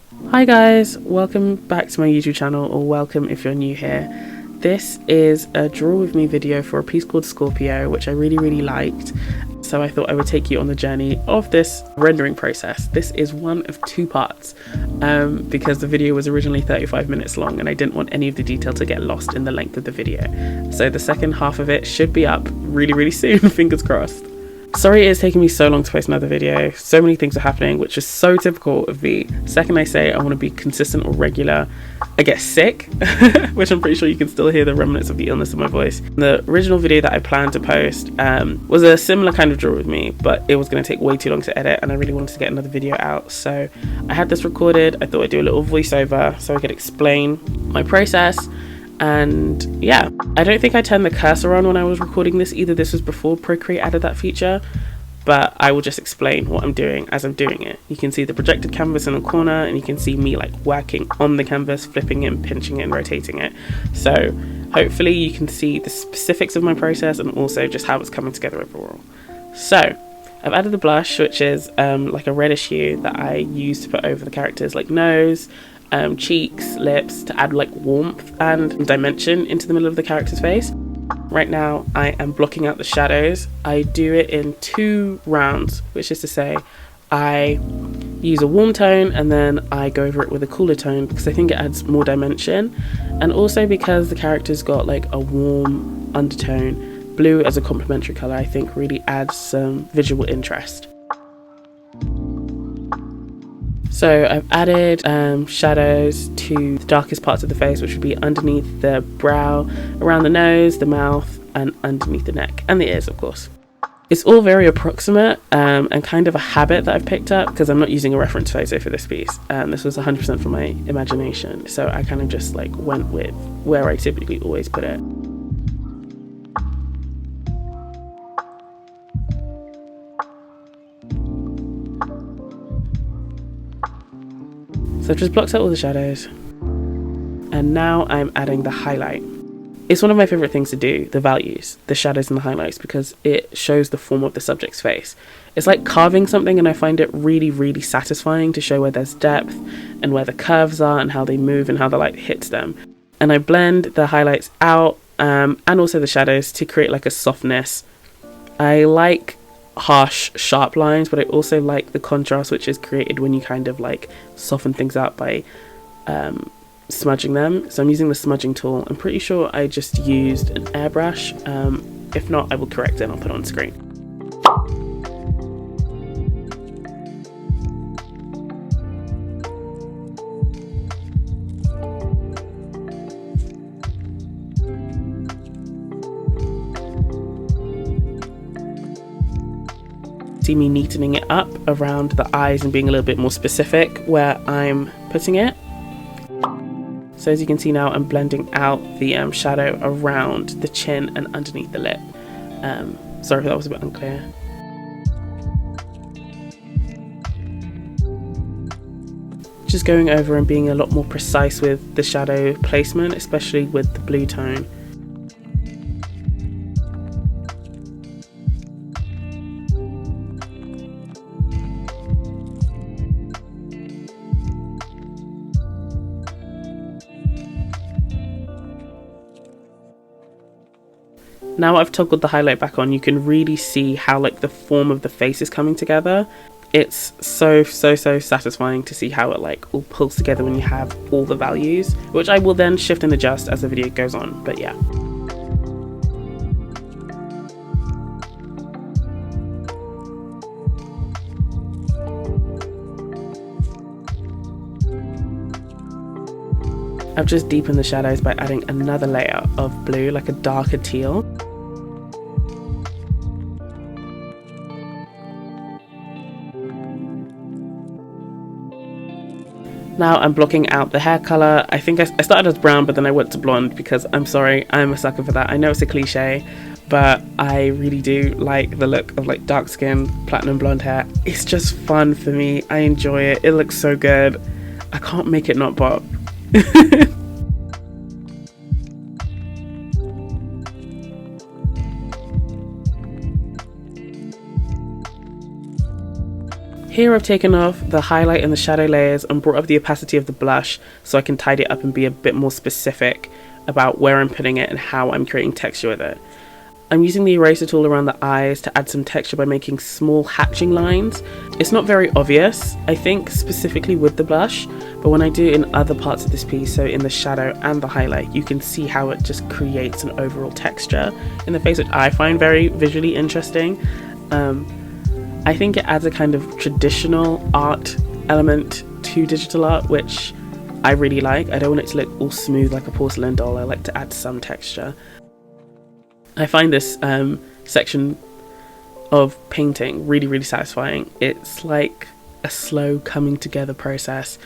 Hi guys, welcome back to my YouTube channel, or welcome if you're new here. This is a draw with me video for a piece called Scorpio, which I really liked. So I thought I would take you on the journey of this rendering process. This is one of two parts because the video was originally 35 minutes long and I didn't want any of the detail to get lost in the length of the video. So the second half of it should be up really soon, fingers crossed. Sorry it's taking me so long to post another video. So many things are happening, which is so typical of me. Second I say I want to be consistent or regular, I get sick, which I'm pretty sure you can still hear the remnants of the illness in my voice. The original video that I planned to post was a similar kind of draw with me, but it was going to take way too long to edit and I really wanted to get another video out. So I had this recorded. I thought I'd do a little voiceover so I could explain my process. And yeah, I don't think I turned the cursor on when I was recording this either. This was before Procreate added that feature, but I will just explain what I'm doing as I'm doing it. You can see the projected canvas in the corner and you can see me like working on the canvas, flipping it, pinching it and rotating it. So hopefully you can see the specifics of my process and also just how it's coming together overall. So I've added the blush, which is like a reddish hue that I use to put over the characters like nose, cheeks, lips, to add like warmth and dimension into the middle of the character's face. Right now I am blocking out the shadows. I do it in 2 rounds, which is to say I use a warm tone and then I go over it with a cooler tone because I think it adds more dimension, and also because the character's got like a warm undertone. Blue as a complementary color I think really adds some visual interest. So I've added shadows to the darkest parts of the face, which would be underneath the brow, around the nose, the mouth, and underneath the neck, and the ears, of course. It's all very approximate and kind of a habit that I've picked up because I'm not using a reference photo for this piece. This was 100% from my imagination, so I kind of just like went with where I typically always put it. So I've just blocked out all the shadows and now I'm adding the highlight. It's one of my favorite things to do, the values, the shadows and the highlights, because it shows the form of the subject's face. It's like carving something and I find it really satisfying to show where there's depth and where the curves are and how they move and how the light hits them. And I blend the highlights out and also the shadows to create like a softness. I like harsh sharp lines, but I also like the contrast which is created when you kind of like soften things out by smudging them. So I'm using the smudging tool. I'm pretty sure I just used an airbrush. If not, I will correct it and I'll put it on screen. See me neatening it up around the eyes and being a little bit more specific where I'm putting it. So as you can see now, I'm blending out the shadow around the chin and underneath the lip. Sorry if that was a bit unclear. Just going over and being a lot more precise with the shadow placement, especially with the blue tone. Now I've toggled the highlight back on, you can really see how like the form of the face is coming together. It's so satisfying to see how it like all pulls together when you have all the values, which I will then shift and adjust as the video goes on, but yeah. I've just deepened the shadows by adding another layer of blue, like a darker teal. Now I'm blocking out the hair color. I think I started as brown, but then I went to blonde because I'm sorry, I'm a sucker for that. I know it's a cliche, but I really do like the look of like dark skin, platinum blonde hair. It's just fun for me. I enjoy it. It looks so good. I can't make it not pop. Here I've taken off the highlight and the shadow layers and brought up the opacity of the blush so I can tidy it up and be a bit more specific about where I'm putting it and how I'm creating texture with it. I'm using the eraser tool around the eyes to add some texture by making small hatching lines. It's not very obvious, I think, specifically with the blush, but when I do it in other parts of this piece, so in the shadow and the highlight, you can see how it just creates an overall texture in the face, which I find very visually interesting. I think it adds a kind of traditional art element to digital art, which I really like. I don't want it to look all smooth like a porcelain doll. I like to add some texture. I find this section of painting really, really satisfying. It's like a slow coming together process.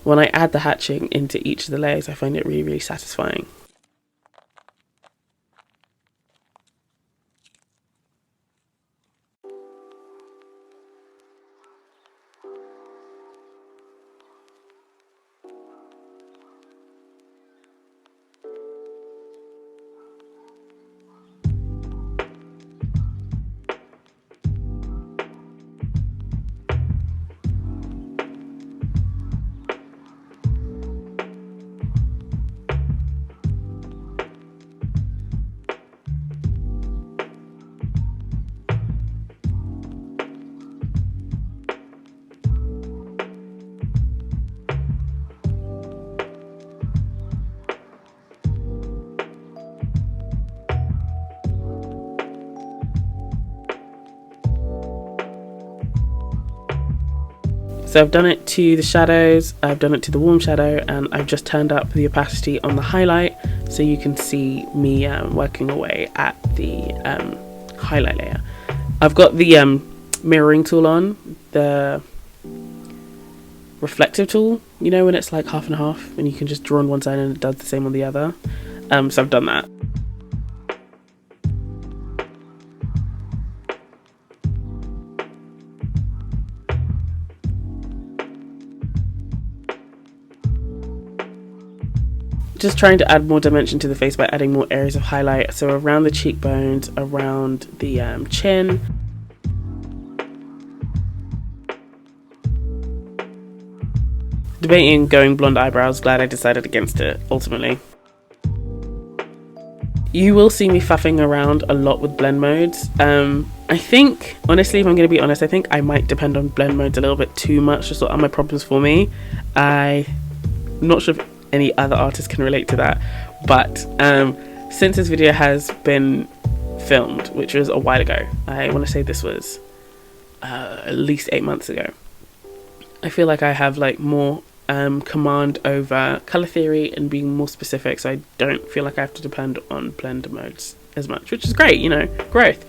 When I add the hatching into each of the layers, I find it really, really satisfying. So I've done it to the shadows, I've done it to the warm shadow, and I've just turned up the opacity on the highlight so you can see me working away at the highlight layer. I've got the mirroring tool on, the reflective tool, you know, when it's like half and half and you can just draw on one side and it does the same on the other. So I've done that. Just trying to add more dimension to the face by adding more areas of highlight, so around the cheekbones, around the chin. Debating going blonde eyebrows, glad I decided against it ultimately. You will see me faffing around a lot with blend modes. I think, honestly, if I'm going to be honest, I think I might depend on blend modes a little bit too much to sort out my problems for me. I'm not sure if any other artists can relate to that, but since this video has been filmed, which was a while ago, I want to say this was at least 8 months ago, I feel like I have like more command over color theory and being more specific, so I don't feel like I have to depend on blend modes as much, which is great, you know, growth.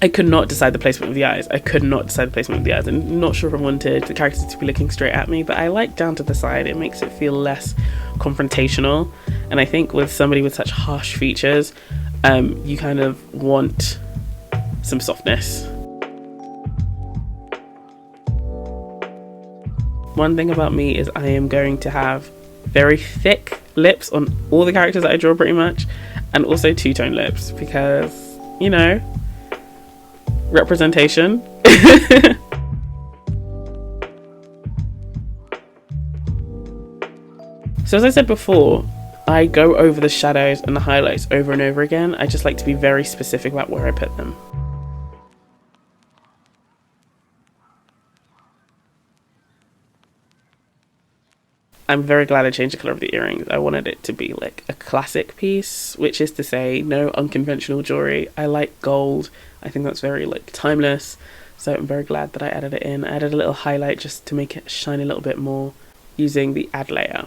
I could not decide the placement of the eyes. I'm not sure if I wanted the characters to be looking straight at me, but I like down to the side. It makes it feel less confrontational. And I think with somebody with such harsh features, you kind of want some softness. One thing about me is I am going to have very thick lips on all the characters that I draw pretty much, and also two-tone lips because, you know, representation. So as I said before, I go over the shadows and the highlights over and over again. I just like to be very specific about where I put them. I'm very glad I changed the colour of the earrings. I wanted it to be like a classic piece, which is to say no unconventional jewelry. I like gold. I think that's very like timeless. So I'm very glad that I added it in. I added a little highlight just to make it shine a little bit more using the add layer.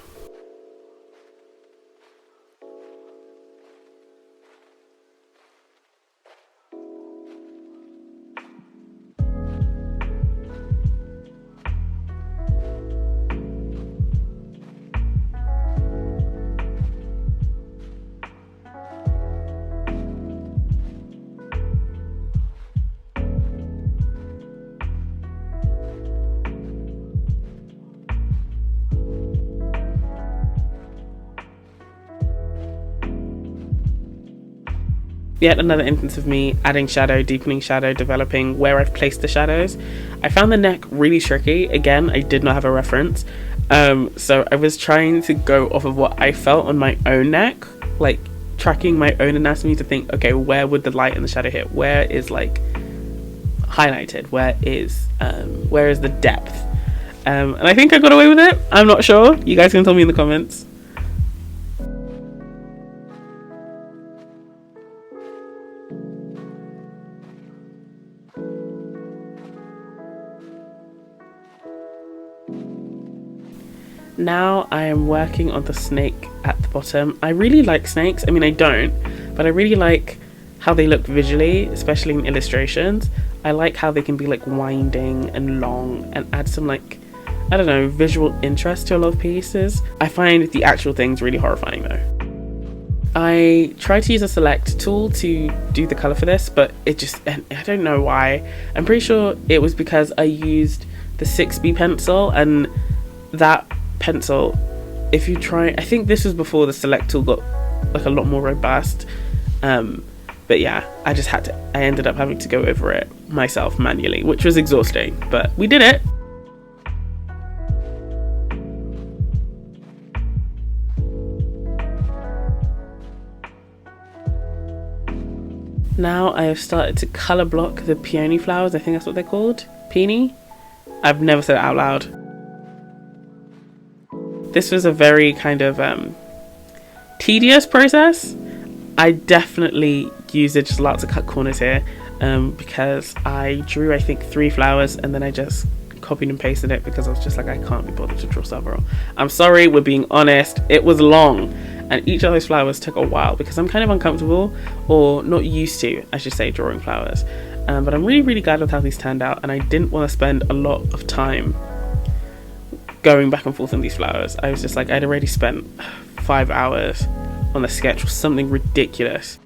yet another instance of me adding shadow, deepening shadow, developing where I've placed the shadows. I found the neck really tricky. Again, I did not have a reference. So I was trying to go off of what I felt on my own neck, like tracking my own anatomy to think, okay, where would the light and the shadow hit? Where is like highlighted? Where is the depth? And I think I got away with it. I'm not sure. You guys can tell me in the comments. Now I am working on the snake at the bottom. I really like snakes. I mean, I don't, but I really like how they look visually, especially in illustrations. I like how they can be like winding and long and add some like, I don't know, visual interest to a lot of pieces. I find the actual things really horrifying though. I tried to use a select tool to do the color for this, but it just, I don't know why. I'm pretty sure it was because I used the 6B pencil, and that pencil, if you try, I think this was before the select tool got like a lot more robust, but yeah, I ended up having to go over it myself manually, which was exhausting, but we did it. Now I have started to color block the peony flowers. I think that's what they're called, peony. I've never said it out loud. This was a very kind of tedious process. I definitely used it just a lot to cut corners here, because I drew I think 3 flowers and then I just copied and pasted it because I was just like, I can't be bothered to draw several. I'm sorry, we're being honest, it was long, and each of those flowers took a while because I'm kind of uncomfortable, or not used to, I should say, drawing flowers. But I'm really glad with how these turned out, and I didn't want to spend a lot of time going back and forth on these flowers. I was just like, I'd already spent 5 hours on the sketch or something ridiculous.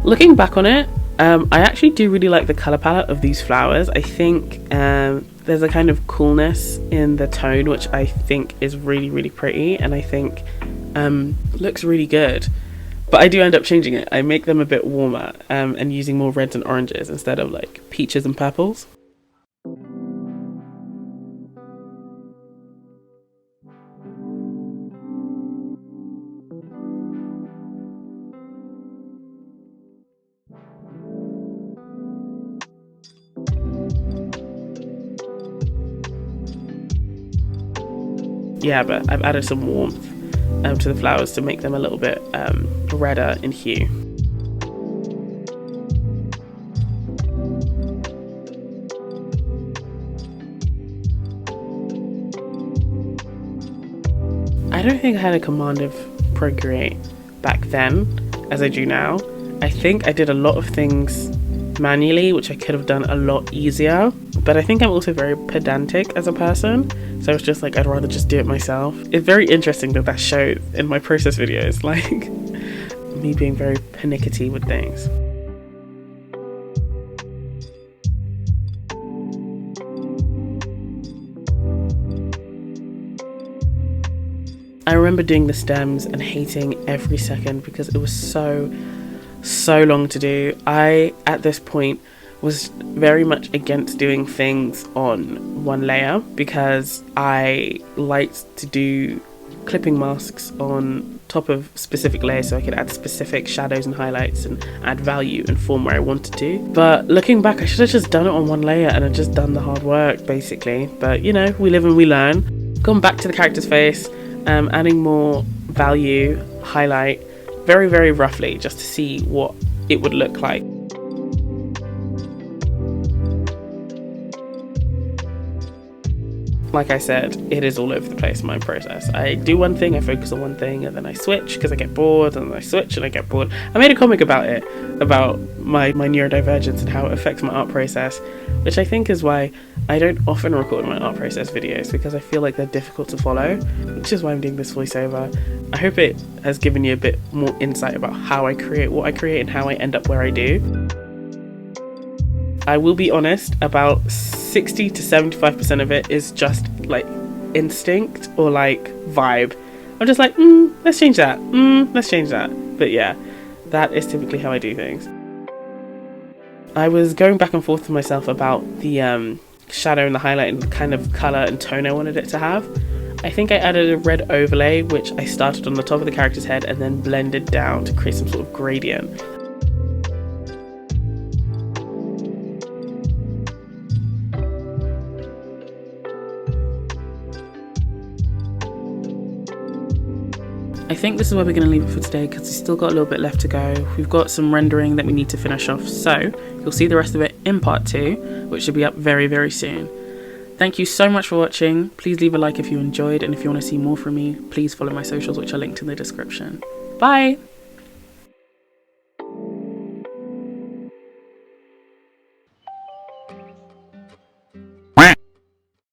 Looking back on it, I actually do really like the color palette of these flowers. I think there's a kind of coolness in the tone which I think is really pretty, and I think looks really good. But I do end up changing it. I make them a bit warmer and using more reds and oranges instead of like peaches and purples. Yeah, but I've added some warmth to the flowers to make them a little bit redder in hue. I don't think I had a command of Procreate back then as I do now. I think I did a lot of things manually, which I could have done a lot easier, but I think I'm also very pedantic as a person, so it's just like I'd rather just do it myself. It's very interesting that showed in my process videos, like me being very pernickety with things. I remember doing the stems and hating every second because it was so long to do. I, at this point, was very much against doing things on one layer because I liked to do clipping masks on top of specific layers so I could add specific shadows and highlights and add value and form where I wanted to. But looking back, I should have just done it on one layer and I'd just done the hard work basically. But you know, we live and we learn. Gone back to the character's face, adding more value, highlight, very roughly, just to see what it would look like. Like I said, it is all over the place, my process. I do one thing, I focus on one thing, and then I switch because I get bored, and then I switch and I get bored. I made a comic about it, about my neurodivergence and how it affects my art process, which I think is why I don't often record my art process videos, because I feel like they're difficult to follow, which is why I'm doing this voiceover. I hope it has given you a bit more insight about how I create what I create and how I end up where I do. I will be honest, about 60 to 75% of it is just like instinct or like vibe. I'm just like, let's change that. Let's change that. But yeah, that is typically how I do things. I was going back and forth with myself about the shadow and the highlight and the kind of colour and tone I wanted it to have. I think I added a red overlay, which I started on the top of the character's head and then blended down to create some sort of gradient. I think this is where we're going to leave it for today because we've still got a little bit left to go. We've got some rendering that we need to finish off, so you'll see the rest of it in part 2, which should be up very, very soon. Thank you so much for watching. Please leave a like if you enjoyed, and if you want to see more from me, please follow my socials, which are linked in the description. Bye!